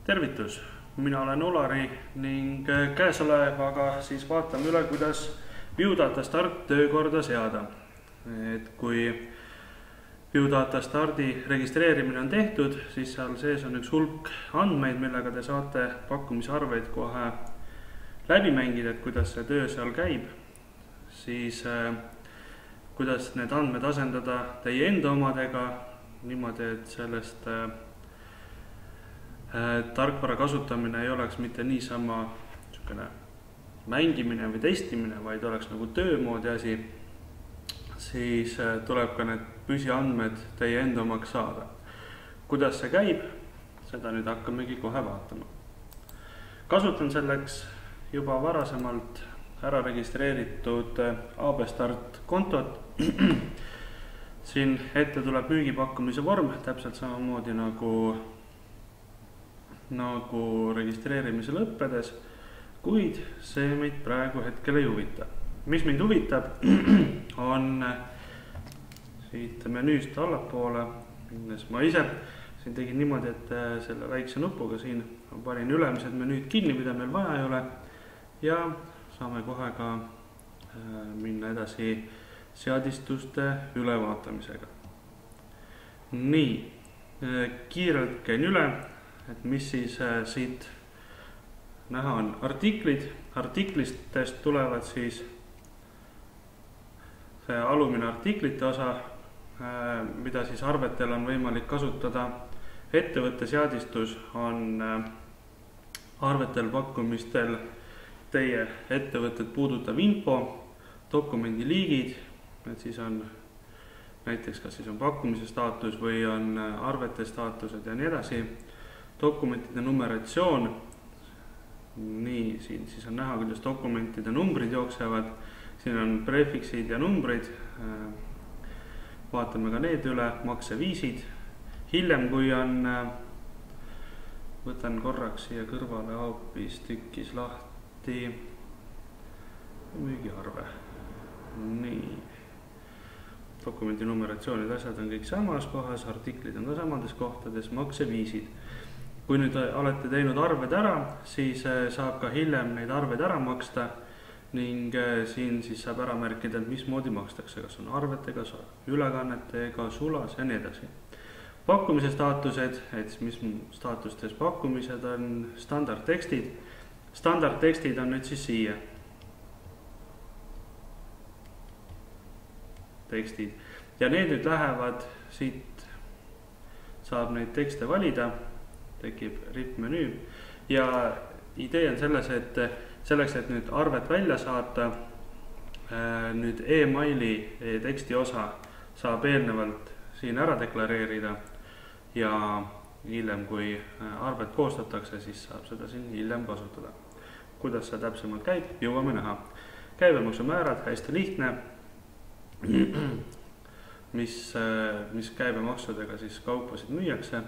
Tervitus, mina olen Olari ning käesolevaga siis vaatame üle, kuidas Biodata Start töökorda seada. Kui Biodata Stardi registreerimine on tehtud, siis seal sees on üks hulk andmeid, millega te saate pakkumisarveid kohe läbi mängida, et kuidas see töö seal käib. Siis kuidas need andmed asendada teie enda omadega, niimoodi, et sellest tarkvara kasutamine ei oleks mitte niisama mängimine või testimine, vaid oleks nagu töömoodi asi, siis tuleb ka need püsiandmed teie enda omaks saada. Kuidas see käib, seda nüüd hakkamegi kohe vaatama. Kasutan selleks juba varasemalt ära registreeritud AB Start kontot. Siin ette tuleb müügipakkumise vorm, täpselt samamoodi nagu registreerimise lõppedes, kuid see meid praegu hetkel ei huvita. Mis mind huvitab, on siit menüüst allapoole minnes. Ma ise siin tegin niimoodi, et selle väikse nupuga siin panin ülemised menüüd kinni, mida meil vaja ei ole, ja saame kohe ka minna edasi seadistuste ülevaatamisega. Nii, kiirelt käin üle, et mis siis siit näha on. Artiklistest tulevad siis see alumine artiklite osa, mida siis arvetel on võimalik kasutada. Ettevõtte seadistus on arvetel pakkumistel teie ettevõtted puudutav info, dokumendi liigid, et siis on näiteks kas siis on pakkumise staatus või on arvete staatused ja nii edasi. Dokumentide numeratsioon, nii, siin siis on näha, kuidas dokumentide numbrid jooksevad, siin on prefiksid ja numbrid, vaatame ka need üle, makseviisid. Hiljem, kui on, võtan korraks siia kõrvale hoopis tükis lahti müügiarve. Nii, dokumendi numeratsioonid, asjad on kõik samas kohas, artiklid on ka samades kohtades, makseviisid. Kui nüüd olete teinud arved ära, siis saab ka hiljem neid arved ära maksta ning siin siis saab ära märkida, et mismoodi makstakse, kas on arvetega, ülekannetega, sulas ja nii edasi. Pakkumise staatused, et mis staatustes pakkumised on, standardtekstid. Standardtekstid on nüüd siis siia. Tekstid. Ja need nüüd lähevad siit, saab neid tekste valida. Tekib RIP menüü ja idee on selles, et selleks, et nüüd arvet välja saata, nüüd e-maili teksti osa saab eelnevalt siin ära deklareerida ja hiljem, kui arvet koostatakse, siis saab seda siin hiljem kasutada. Kuidas see täpsemalt käib, jõuame näha. Käibemaksumäärad, hästi lihtne, mis käibemaksudega siis kaupasid müüakse.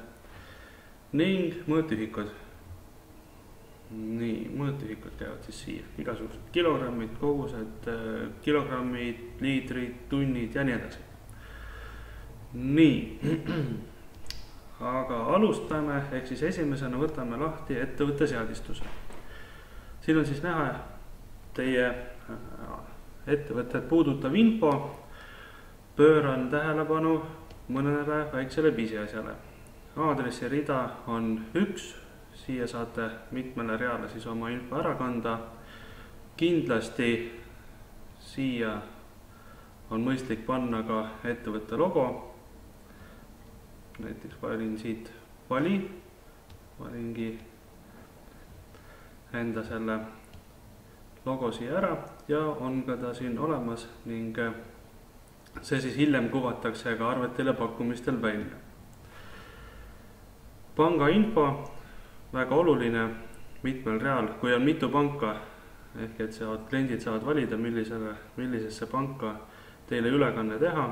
Ning mõõtühikud. Nii, mõõtühikud käivad siis siia. Igasugused kilogrammid, kogused, kilogrammid, liitrid, tunnid ja nii edasi. Nii, aga alustame, ehk siis esimesena võtame lahti ettevõtte seadistuse. Siin on siis näha teie ettevõtted puudutav info. Pööran tähelepanu mõnele väiksele pisiasjale. Aadressi rida on 1, siia saate mitmele reale siis oma info ära kanda. Kindlasti siia on mõistlik panna ka ettevõtte logo. Näiteks valin siit valingi enda selle logo siia ära ja on ka ta siin olemas ning see siis hiljem kuvatakse ka arvetel ja pakkumistel välja. Panga info, väga oluline mitmel real, kui on mitu panka, ehk et kliendid saavad valida, millisesse panka teile ülekanne teha.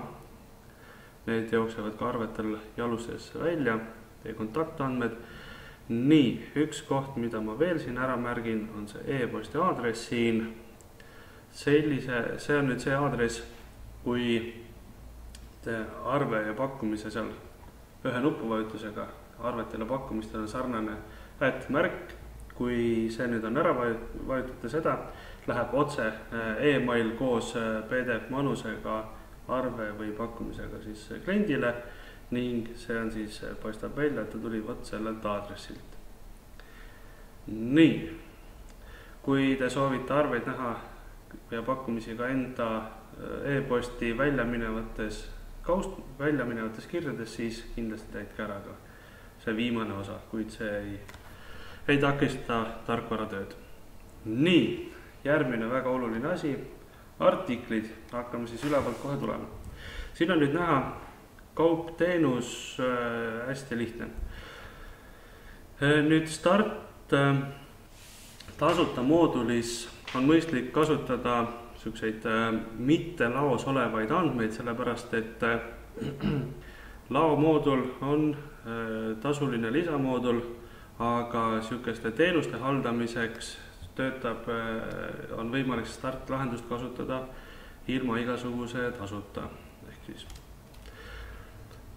Need jooksevad ka arvetel jalusesse välja, teie kontaktandmed. Nii, üks koht, mida ma veel siin ära märgin, on see e-posti aadress siin. See on nüüd see aadress, kui te arve ja pakkumise seal ühe nupuvajutusega arvetel ja pakkumistel on sarnane et märk, kui see nüüd on ära vajutate seda, läheb otse email koos PDF manusega arve või pakkumisega siis kliendile ning see on siis, paistab välja, et ta tuli vot sellelt aadressilt. Nii, kui te soovite arveid näha ja pakkumisi ka enda e-posti väljaminevates kirjades, siis kindlasti täitke ära ka see viimane osa, kuid see ei takista tarkvaratööd. Nii, järgmine väga oluline asi, artiklid, hakkame siis ülevalt kohe tulema. Siin on nüüd näha kaup, teenus, hästi lihtne. Nüüd start tasuta moodulis on mõistlik kasutada selliseid mitte laos olevaid andmeid, sellepärast et laomoodul on tasuline lisamoodul, aga sihukeste teenuste haldamiseks on võimalik startlahendust kasutada ilma igasuguse tasuta. Ehk siis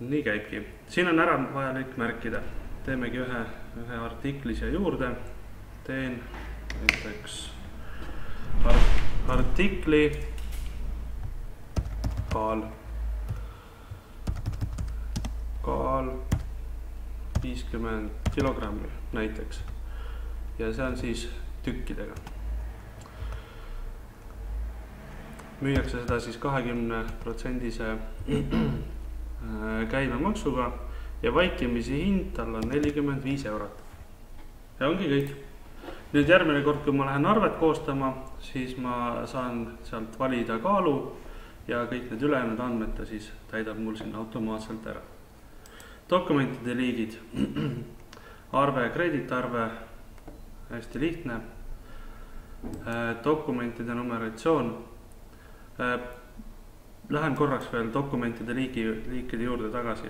nii käibki. Siin on ära vajalik märkida. Teemegi ühe artikli siia juurde. Teen näiteks artikli kaal 50 kilogrammi näiteks. Ja see on siis tükkidega. Müüakse seda siis 20% käibemaksuga ja vaikimisi hind tal on 45 eurot. Ja ongi kõik. Nüüd järgmine kord, kui ma lähen arvet koostama, siis ma saan sealt valida kaalu ja kõik need ülejäänud andmed ta siis täidab mul sinna automaatselt ära. Dokumentide liigid, arve, krediitarve, hästi lihtne. Dokumentide numeratsioon. Lähen korraks veel dokumentide liikide juurde tagasi.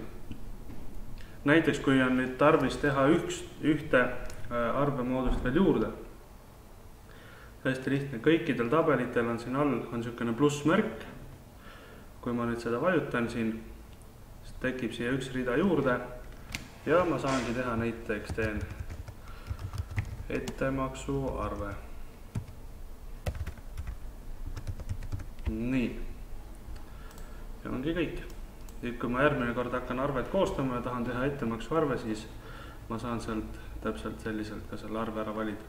Näiteks kui on nüüd tarvis teha ühte arvemoodust veel juurde. Hästi lihtne, kõikidel tabelitel on siin all niisugune plussmärk. Kui ma nüüd seda vajutan siin, siis tekib siia üks rida juurde ja ma saangi teha näiteks teen ettemaksu arve. Nii. Ja ongi kõik. Nüüd kui ma järgmine kord hakkan arvet koostama ja tahan teha ettemaksu arve, siis ma saan sealt täpselt selliselt ka selle arve ära valida.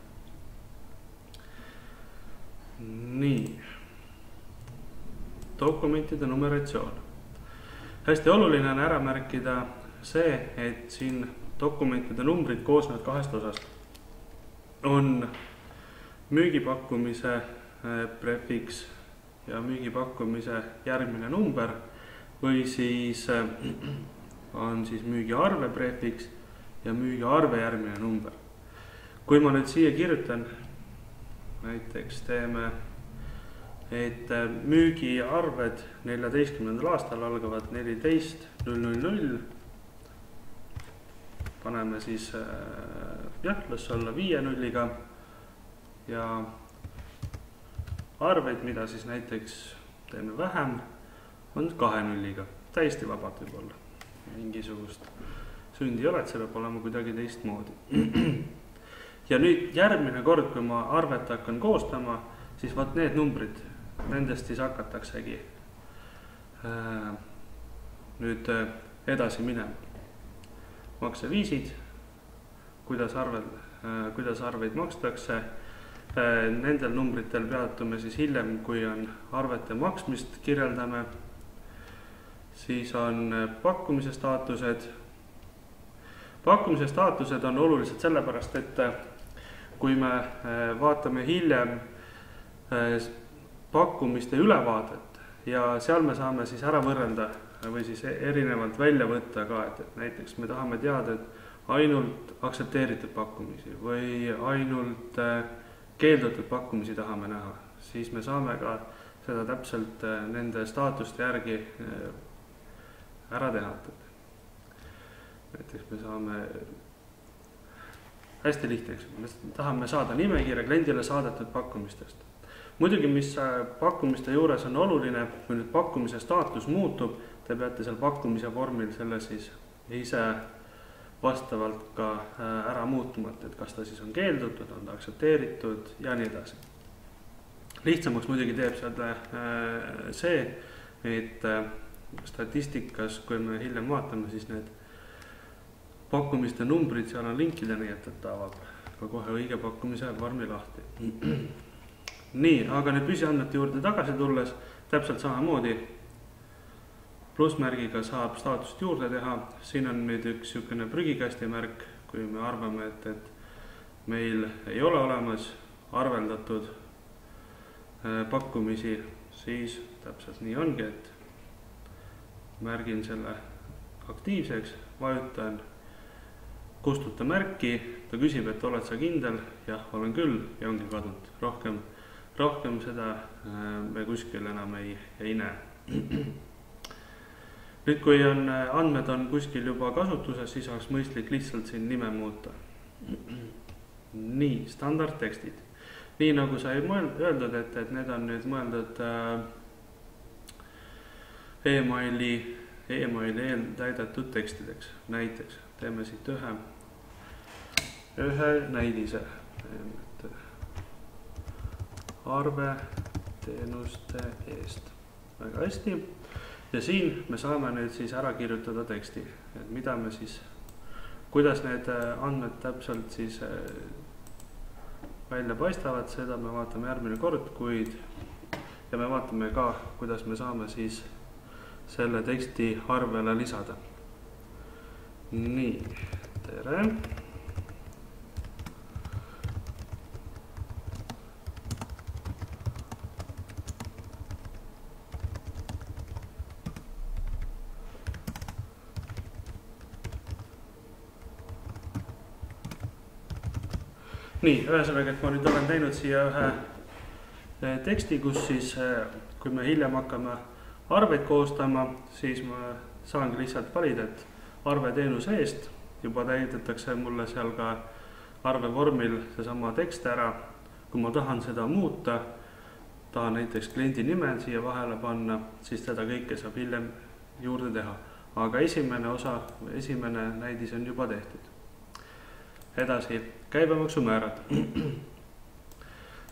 Nii. Dokumentide numeratsioon. Hästi oluline on ära märkida see, et siin dokumentide numbrid koosnevad kahest osast. On müügipakkumise prefiks ja müügipakkumise järgmine number või siis on siis müügiarve prefiks ja müügiarve järgmine number. Kui ma nüüd siia kirjutan, näiteks teeme, et müügiarved 14. aastal algavad 14.000, paneme siis, las olla 5 nulliga ja arveid, mida siis näiteks teeme vähem, on 2 nulliga, täiesti vabalt võib olla. Mingisugust sündi ei ole, et see peab olema kuidagi teistmoodi. Ja nüüd järgmine kord, kui ma arvet hakkan koostama, siis vaat need numbrid, nendest siis hakataksegi nüüd edasi minema. Makseviisid, kuidas arveid makstakse. Nendel numbritel peatume siis hiljem, kui on arvete maksmist kirjeldame. Siis on pakkumise staatused. Pakkumise staatused on olulised sellepärast, et kui me vaatame hiljem pakkumiste ülevaadet ja seal me saame siis ära võrrelda või siis erinevalt välja võtta ka, et näiteks me tahame teada, et ainult aktsepteeritud pakkumisi või ainult keeldutud pakkumisi tahame näha, siis me saame ka seda täpselt nende staatuste järgi ära teha. Näiteks me saame hästi lihtne, me tahame saada nimekirja kliendile saadetud pakkumistest. Muidugi, mis pakkumiste juures on oluline, kui nüüd pakkumise staatus muutub, te peate seal pakkumise vormil selle siis ise vastavalt ka ära muutmata, et kas ta siis on keeldutud, on ta aktsepteeritud ja nii edasi. Lihtsamaks muidugi teeb seda see, et statistikas, kui me hiljem vaatame, siis need pakkumiste numbrid seal on linkida, nii et ta avab ka kohe õige pakkumise vormi lahti. Nii, aga nüüd püsiandmete juurde tagasi tulles, täpselt samamoodi plussmärgiga saab staatust juurde teha. Siin on nüüd üks niisugune prügikasti märk, kui me arvame, et meil ei ole olemas arveldatud pakkumisi, siis täpselt nii ongi, et märgin selle aktiivseks, vajutan kustuta märki, ta küsib, et oled sa kindel, jah, olen küll ja ongi kadunud. Rohkem seda me kuskil enam ei näe. Nüüd, kui andmed on kuskil juba kasutuses, siis oleks mõistlik lihtsalt siin nime muuta. Nii, standardtekstid. Nii nagu sai öeldud, et need on nüüd mõeldud e-maili eeltäidetud tekstideks. Näiteks teeme siit ühe näidise. Arve teenuste eest. Väga hästi. Ja siin me saame nüüd siis ära kirjutada teksti, et mida me siis, kuidas need andmed täpselt siis välja paistavad, seda me vaatame järgmine kord, ja me vaatame ka, kuidas me saame siis selle teksti arvele lisada. Nii, tere. Nii, ühesõnaga, et ma nüüd olen teinud siia ühe teksti, kus siis, kui me hiljem hakkame arveid koostama, siis ma saangi lihtsalt valida, et arve teenuse eest juba täidetakse mulle seal ka arve vormil seesama tekst ära. Kui ma tahan seda muuta, tahan näiteks kliendi nime siia vahele panna, siis seda kõike saab hiljem juurde teha. Aga esimene näidis on juba tehtud. Edasi, käibemaksumäärad.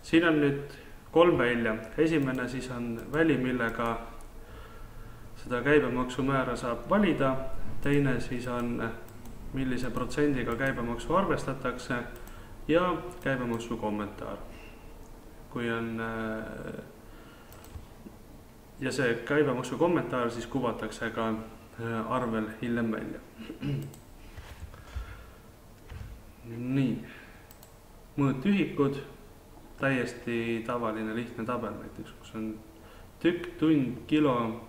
Siin on nüüd 3 välja. Esimene siis on väli, millega seda käibemaksumäära saab valida. Teine siis on, millise protsendiga käibemaksu arvestatakse ja käibemaksu kommentaar. Ja see käibemaksu kommentaar siis kuvatakse ka arvel hiljem välja. Nii, mõõtühikud, täiesti tavaline lihtne tabel, näiteks kus on tükk, tund, kilo,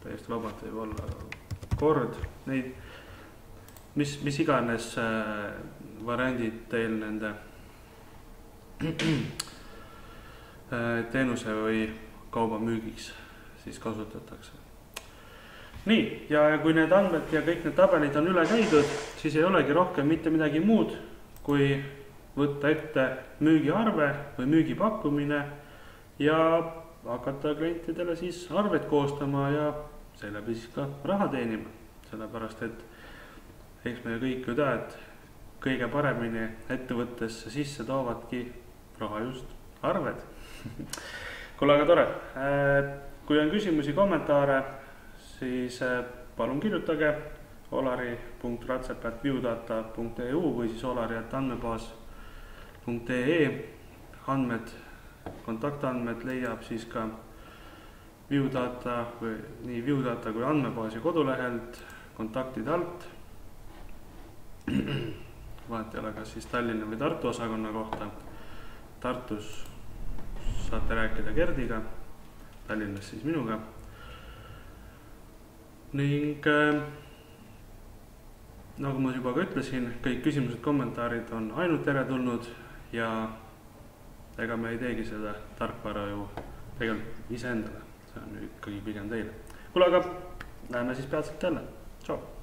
täiesti vabalt võib olla kord, neid, mis iganes variandid teil nende teenuse või kauba müügiks siis kasutatakse. Nii, ja kui need andmed ja kõik need tabelid on üle käidud, siis ei olegi rohkem mitte midagi muud, kui võtta ette müügiarve või müügipakkumine ja hakata klientidele siis arveid koostama ja seeläbi siis ka raha teenima. Sellepärast, et eks me kõik ju tea, et kõige paremini ettevõttesse sisse toovadki raha just arved. Kuule, aga tore. Kui on küsimusi, kommentaare, siis palun kirjutage olari.ratsep@viewdata.eu või siis olari@andmebaas.ee. Kontaktandmed leiab siis ka Viewdata või nii Viewdata kui andmebaasi kodulehelt kontaktide alt. Vahet ei ole, kas siis Tallinna või Tartu osakonna kohta. Tartus saate rääkida Gerdiga, Tallinnas siis minuga. Ning nagu ma juba ka ütlesin, kõik küsimused, kommentaarid on ainult teretulnud ja ega me ei teegi seda tarkvara ju tegelikult iseendale, see on ikkagi pigem teile. Kuule, aga näeme siis peatselt jälle. Tšau!